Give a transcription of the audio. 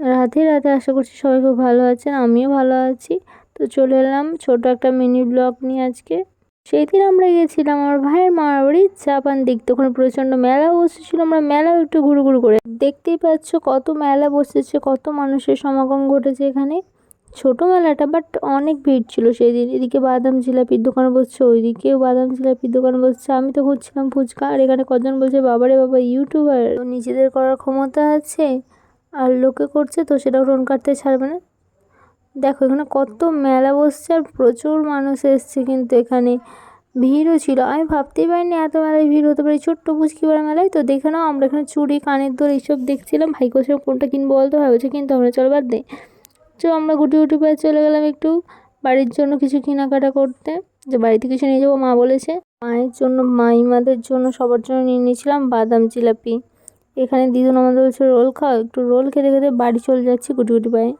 রাধে রাধে, আশা করছি সবাই খুব ভালো আছেন, আমিও ভালো আছি। তো চলে এলাম ছোট একটা মিনি ব্লগ নিয়ে আজকে। সেই দিন আমরা গিয়েছিলাম আমার ভাইয়ের মামার বাড়ি চা পান দেখতে। ওখানে প্রচণ্ড মেলা বসেছিল, আমরা মেলাও একটু ঘুরু ঘুরু করে দেখতেই পাচ্ছ কত মেলা বসেছে, কত মানুষের সমাগম ঘটেছে এখানে। ছোট মেলাটা বাট অনেক ভিড় ছিল সেই দিন। এদিকে বাদাম জিলাপির দোকান বসছে, ওইদিকেও বাদাম জিলাপির দোকান বসছে। আমি তো খুঁজছিলাম ফুচকা, আর এখানে কজন বলছে বাবারে বাবা ইউটিউবার, তো নিজেদের করার ক্ষমতা আছে আর লোকে করছে তো সেটা ফোন কাটতে ছাড়বে না। দেখো এখানে কত মেলা বসছে আর প্রচুর মানুষ এসছে, কিন্তু এখানে ভিড়ও ছিল। আমি ভাবতেই পারিনি এত মেলায় ভিড় হতে পারে ছোট্ট পুচকিপাড়া মেলায়। তো দেখে নাও, আমরা এখানে চুড়ি, কানের দুল এইসব দেখছিলাম। ভাই কোথাও কোনটা কিনবো বলতে ভাবছে, কিন্তু আমরা চল বাদ দে, আমরা গুটি গুটি পায়ে চলে গেলাম একটু বাড়ির জন্য কিছু কেনাকাটা করতে, যে বাড়িতে কিছু নিয়ে যাবো মা বলেছে। মায়ের জন্য, মাইমাদের জন্য, সবার জন্য নিয়ে নিয়েছিলাম বাদাম জিলাপি। এখানে দিদুন আমাদের বলছে রোল খাও, একটু রোল খেতে খেতে বাড়ি চলে যাচ্ছি গুটি গুটি পায়ে।